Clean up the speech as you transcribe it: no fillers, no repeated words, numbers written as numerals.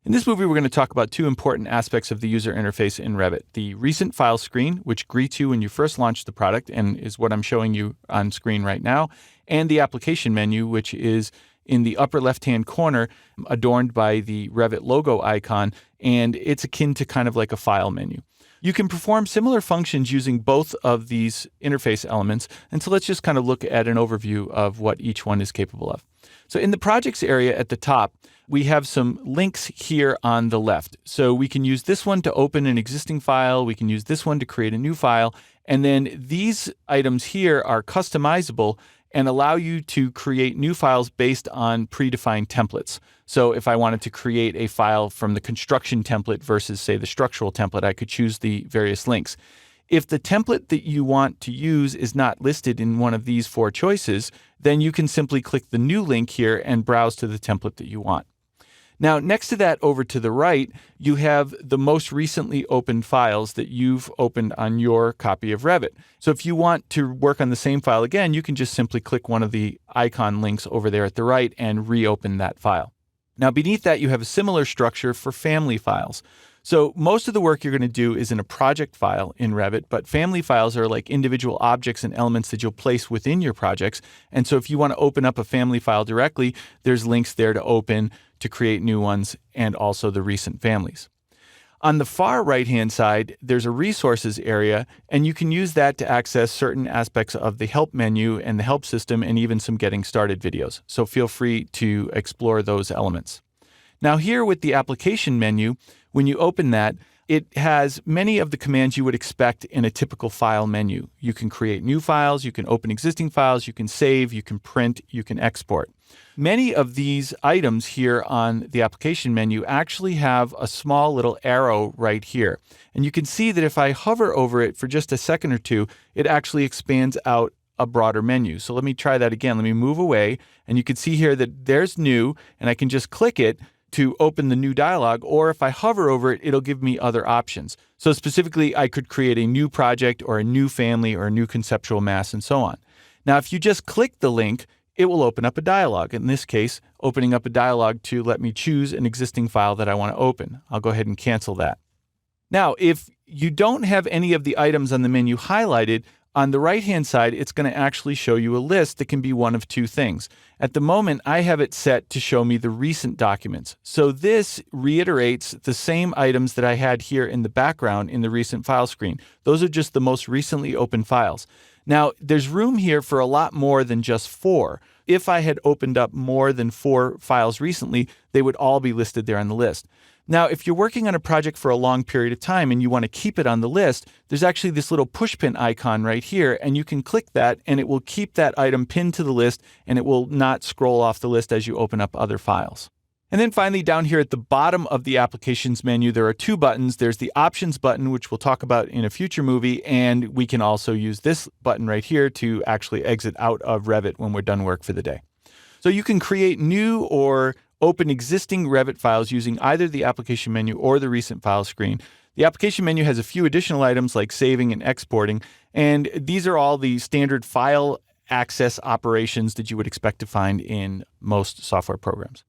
In this movie, we're going to talk about two important aspects of the user interface in Revit. The recent file screen, which greets you when you first launch the product and is what I'm showing you on screen right now, and the application menu, which is in the upper left-hand corner, adorned by the Revit logo icon, and it's akin to kind of like a file menu. You can perform similar functions using both of these interface elements, and so let's just kind of look at an overview of what each one is capable of. So in the projects area at the top, we have some links here on the left. So we can use this one to open an existing file. We can use this one to create a new file. And then these items here are customizable and allow you to create new files based on predefined templates. So if I wanted to create a file from the construction template versus, say, the structural template, I could choose the various links. If the template that you want to use is not listed in one of these four choices, then you can simply click the new link here and browse to the template that you want. Now, next to that, over to the right, you have the most recently opened files that you've opened on your copy of Revit. So if you want to work on the same file again, you can just simply click one of the icon links over there at the right and reopen that file. Now, beneath that, you have a similar structure for family files. So most of the work you're going to do is in a project file in Revit, but family files are like individual objects and elements that you'll place within your projects. And so if you want to open up a family file directly, there's links there to open, to create new ones, and also the recent families. On the far right-hand side, there's a resources area, and you can use that to access certain aspects of the help menu and the help system and even some getting started videos. So feel free to explore those elements. Now here with the application menu, when you open that, it has many of the commands you would expect in a typical file menu. You can create new files, you can open existing files, you can save, you can print, you can export. Many of these items here on the application menu actually have a small little arrow right here. And you can see that if I hover over it for just a second or two, it actually expands out a broader menu. So let me try that again. Let me move away, and you can see here that there's new, and I can just click it to open the new dialog, or if I hover over it, it'll give me other options. So specifically, I could create a new project or a new family or a new conceptual mass and so on. Now, if you just click the link, it will open up a dialog. In this case, opening up a dialog to let me choose an existing file that I want to open. I'll go ahead and cancel that. Now, if you don't have any of the items on the menu highlighted, on the right-hand side, it's going to actually show you a list that can be one of two things. At the moment, I have it set to show me the recent documents. So this reiterates the same items that I had here in the background in the recent file screen. Those are just the most recently opened files. Now, there's room here for a lot more than just 4. If I had opened up more than 4 files recently, they would all be listed there on the list. Now, if you're working on a project for a long period of time and you want to keep it on the list, there's actually this little pushpin icon right here, and you can click that and it will keep that item pinned to the list and it will not scroll off the list as you open up other files. And then finally, down here at the bottom of the applications menu, there are 2 buttons. There's the options button, which we'll talk about in a future movie, and we can also use this button right here to actually exit out of Revit when we're done work for the day. So you can create new or open existing Revit files using either the application menu or the recent file screen. The application menu has a few additional items like saving and exporting, and these are all the standard file access operations that you would expect to find in most software programs.